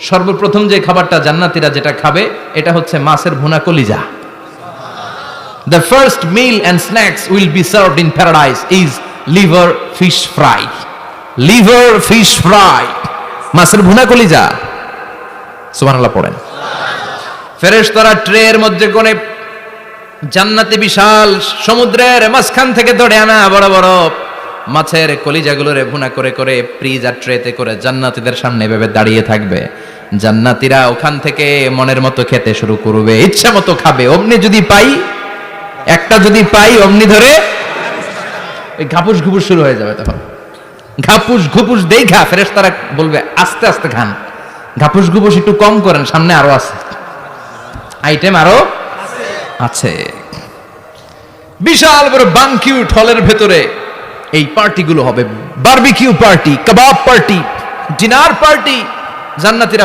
সর্বপ্রথম যে খাবারটা জান্নাতীরা যেটা খাবে এটা হচ্ছে মাছের ভুনা কলিজা। The first meal and snacks will be served in paradise is liver fish fry. Liver fish fry. মাছের ভুনা কলিজা। সুবহানাল্লাহ পড়েন। ফেরেশতারা ট্রের মধ্যে কোণে জান্নাতি বিশাল সমুদ্রের মাঝখান থেকে ধরে আনা বড় বড় মাছের কলিজাগুলোরে ভুনা করে করে ফ্রিজার ট্রেতে করে জান্নাতীদের সামনে এভাবে দাঁড়িয়ে থাকবে। জান্নাতীরা ওখান থেকে মনের মতো খেতে শুরু করবে, ইচ্ছা মতো খাবে। অমনি যদি পাই, একটা যদি পাই অমনি ধরে ওই ঘাপুস ঘুপুস শুরু হয়ে যাবে। তখন ঘাপুস ঘুপুস দেখা ফেরেশতারা বলবে আস্তে আস্তে খান, ঘাপুস ঘুপুস একটু কম করেন, সামনে আরো আছে আইটেম, আরো আছে। বিশাল বড় বানকিউট হলের ভেতরে এই পার্টিগুলো হবে, বারবিকিউ পার্টি, কাবাব পার্টি, ডিনার পার্টি। জান্নাতীরা